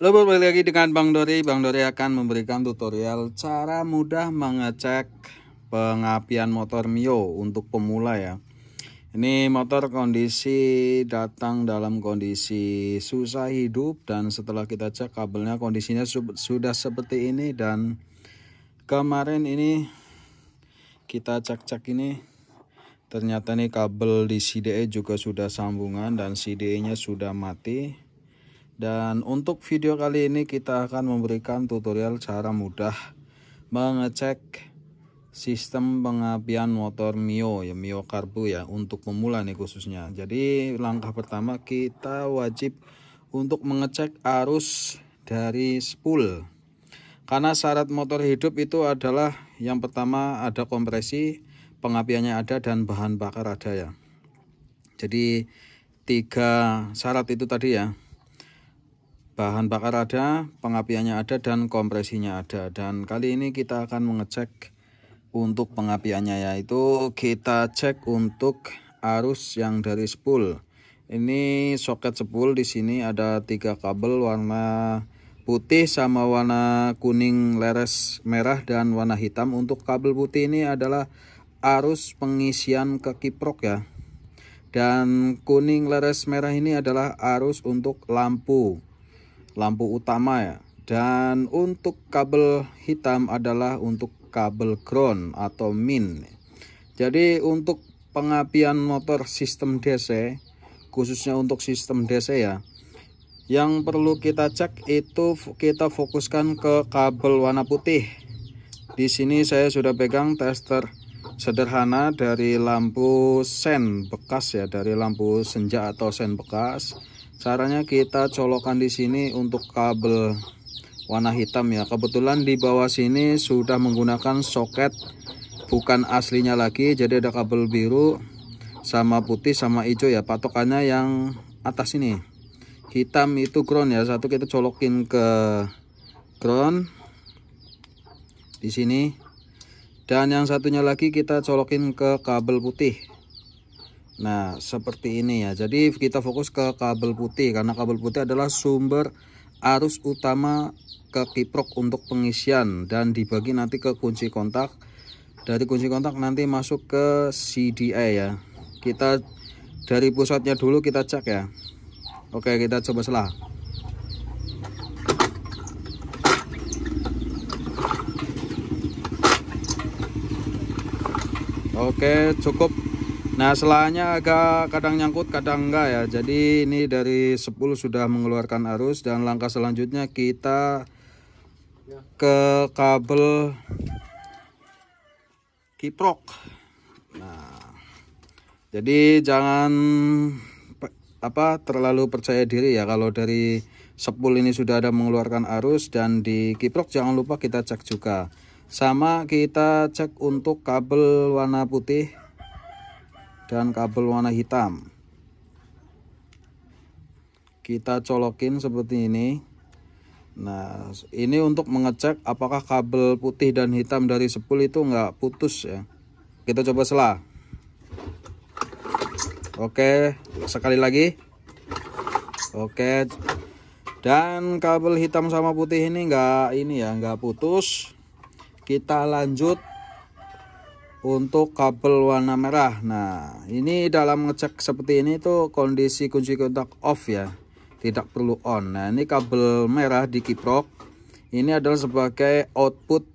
Halo, kembali lagi dengan Bang Dori. Bang Dori akan memberikan tutorial cara mudah mengecek pengapian motor Mio untuk pemula ya. Ini motor kondisi datang dalam kondisi susah hidup, dan setelah kita cek kabelnya kondisinya sudah seperti ini. Dan kemarin ini kita cek ini ternyata nih kabel di CDE juga sudah sambungan dan CDE nya sudah mati. Dan untuk video kali ini kita akan memberikan tutorial cara mudah mengecek sistem pengapian motor Mio ya, Mio Karbu ya, untuk pemula nih khususnya. Jadi langkah pertama kita wajib untuk mengecek arus dari spool. Karena syarat motor hidup itu adalah yang pertama ada kompresi, pengapiannya ada, dan bahan bakar ada ya. Jadi 3 syarat itu tadi ya. Bahan bakar ada, pengapiannya ada, dan kompresinya ada. Dan kali ini kita akan mengecek untuk pengapiannya, yaitu kita cek untuk arus yang dari spool. Ini soket spool, di sini ada 3 kabel warna putih sama warna kuning leres merah dan warna hitam. Untuk kabel putih ini adalah arus pengisian ke kiprok ya. Dan kuning leres merah ini adalah arus untuk lampu utama ya. Dan untuk kabel hitam adalah untuk kabel ground atau min. Jadi untuk pengapian motor sistem DC, khususnya untuk sistem DC ya, yang perlu kita cek itu kita fokuskan ke kabel warna putih. Di sini saya sudah pegang tester sederhana dari lampu sen bekas ya, dari lampu senja atau sen bekas. Caranya kita colokkan di sini untuk kabel warna hitam ya. Kebetulan di bawah sini sudah menggunakan soket bukan aslinya lagi, jadi ada kabel biru sama putih sama hijau ya. Patokannya yang atas ini, hitam itu ground ya. Satu kita colokin ke ground di sini, dan yang satunya lagi kita colokin ke kabel putih. Nah seperti ini ya. Jadi kita fokus ke kabel putih karena kabel putih adalah sumber arus utama ke kiprok untuk pengisian, dan dibagi nanti ke kunci kontak. Dari kunci kontak nanti masuk ke CDI ya. Kita dari pusatnya dulu kita cek ya. Oke, kita coba selah. Oke, cukup. Nah selahnya agak kadang nyangkut kadang enggak ya. Jadi ini dari spool sudah mengeluarkan arus, dan langkah selanjutnya kita ke kabel kiprok. Nah jadi jangan terlalu percaya diri ya kalau dari spool ini sudah ada mengeluarkan arus, dan di kiprok jangan lupa kita cek juga. Sama kita cek untuk kabel warna putih dan kabel warna hitam. Kita colokin seperti ini. Nah ini untuk mengecek apakah kabel putih dan hitam dari spool itu nggak putus ya. Kita coba selah. Oke, sekali lagi. Oke, dan kabel hitam sama putih ini nggak putus. Kita lanjut untuk kabel warna merah. Nah ini dalam ngecek seperti ini tuh kondisi kunci kontak off ya, tidak perlu on. Nah ini kabel merah di kiprok ini adalah sebagai output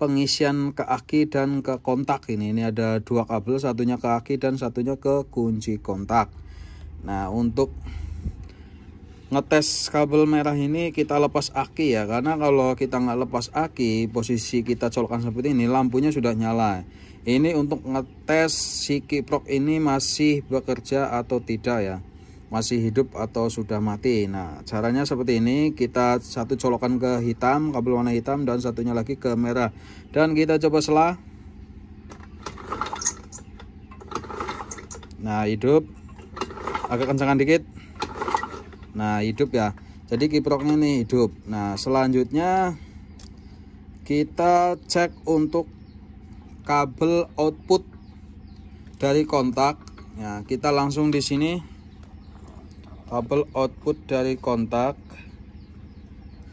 pengisian ke aki dan ke kontak. Ini ada 2 kabel, satunya ke aki dan satunya ke kunci kontak. Nah untuk ngetes kabel merah ini kita lepas aki ya, karena kalau kita nggak lepas aki, posisi kita colokkan seperti ini, lampunya sudah nyala. Ini untuk ngetes si kiprok ini masih bekerja atau tidak ya, masih hidup atau sudah mati. Nah caranya seperti ini, kita satu colokan ke hitam, kabel warna hitam, dan satunya lagi ke merah, dan kita coba selah. Nah hidup, agak kencangan dikit. Nah hidup ya, jadi kiproknya nih hidup. Nah selanjutnya kita cek untuk kabel output dari kontak. Nah kita langsung di sini kabel output dari kontak.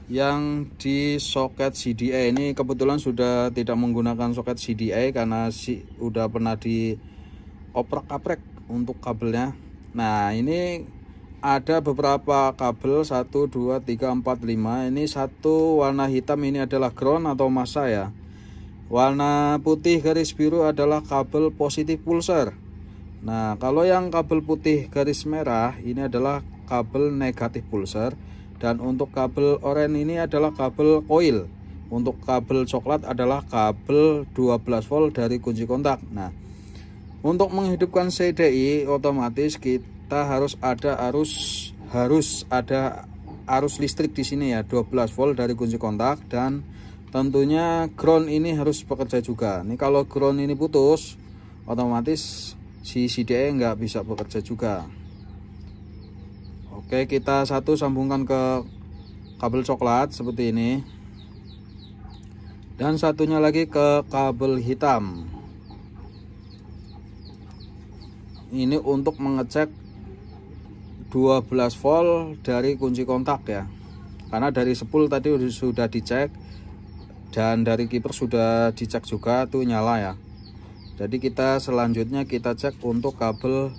yang di soket CDI. Ini kebetulan sudah tidak menggunakan soket CDI karena udah pernah dioprak-aprek untuk kabelnya. Nah, ini ada beberapa kabel 1 2 3 4 5. Ini satu warna hitam, ini adalah ground atau massa ya. Warna putih garis biru adalah kabel positif pulsar. Nah, kalau yang kabel putih garis merah ini adalah kabel negatif pulsar. Dan untuk kabel oranye ini adalah kabel koil. Untuk kabel coklat adalah kabel 12 volt dari kunci kontak. Nah, untuk menghidupkan CDI otomatis kita harus ada arus listrik di sini ya, 12 volt dari kunci kontak, dan tentunya ground ini harus bekerja juga. Ini kalau ground ini putus, otomatis si CDI nggak bisa bekerja juga. Oke, kita satu sambungkan ke kabel coklat seperti ini, dan satunya lagi ke kabel hitam. Ini untuk mengecek 12 volt dari kunci kontak ya, karena dari spool tadi sudah dicek dan dari kiper sudah dicek juga tuh nyala ya. Jadi kita selanjutnya kita cek untuk kabel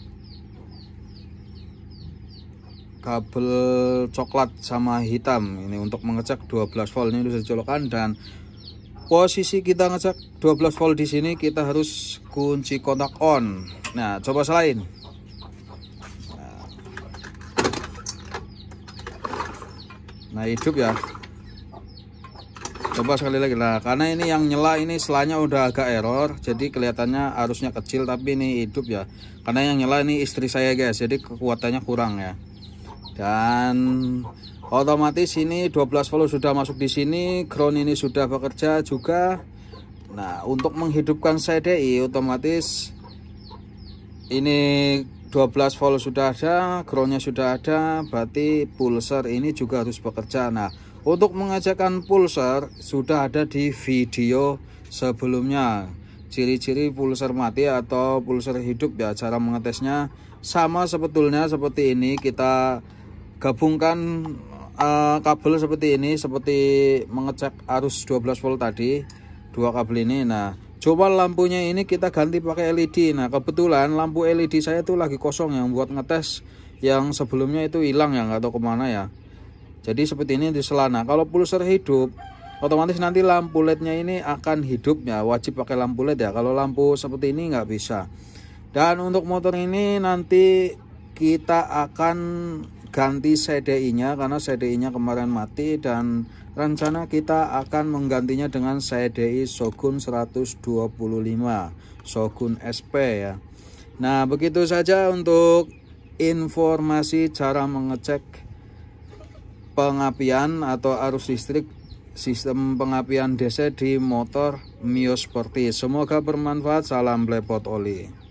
coklat sama hitam ini untuk mengecek 12 volt. Ini sudah dicolokkan, dan posisi kita ngecek 12 volt di sini kita harus kunci kontak on. Nah, coba selain. Nah, hidup ya. Coba sekali lagi. Nah, karena ini yang nyala ini selanya udah agak error, jadi kelihatannya arusnya kecil, tapi ini hidup ya. Karena yang nyala ini istri saya guys, jadi kekuatannya kurang ya. Dan otomatis ini 12 volt sudah masuk di sini, ground ini sudah bekerja juga. Nah, untuk menghidupkan CDI otomatis ini 12 volt sudah ada, groundnya sudah ada, berarti pulsar ini juga harus bekerja. Nah, untuk mengecekkan pulsar sudah ada di video sebelumnya, ciri-ciri pulsar mati atau pulsar hidup ya. Cara mengetesnya sama sebetulnya seperti ini, kita gabungkan kabel seperti ini, seperti mengecek arus 12 volt tadi, dua kabel ini. Nah, coba lampunya ini kita ganti pakai LED. Nah, kebetulan lampu LED saya itu lagi kosong, yang buat ngetes yang sebelumnya itu hilang ya, nggak tahu kemana ya. Jadi seperti ini di selana. Kalau pulsar hidup otomatis nanti lampu LED-nya ini akan hidup ya, wajib pakai lampu LED ya. Kalau lampu seperti ini nggak bisa. Dan untuk motor ini nanti kita akan ganti CDI-nya karena CDI-nya kemarin mati, dan rencana kita akan menggantinya dengan CDI Shogun 125 Shogun SP ya. Nah, begitu saja untuk informasi cara mengecek pengapian atau arus listrik sistem pengapian DC di motor Mio Sporty. Semoga bermanfaat. Salam Blepot Oli.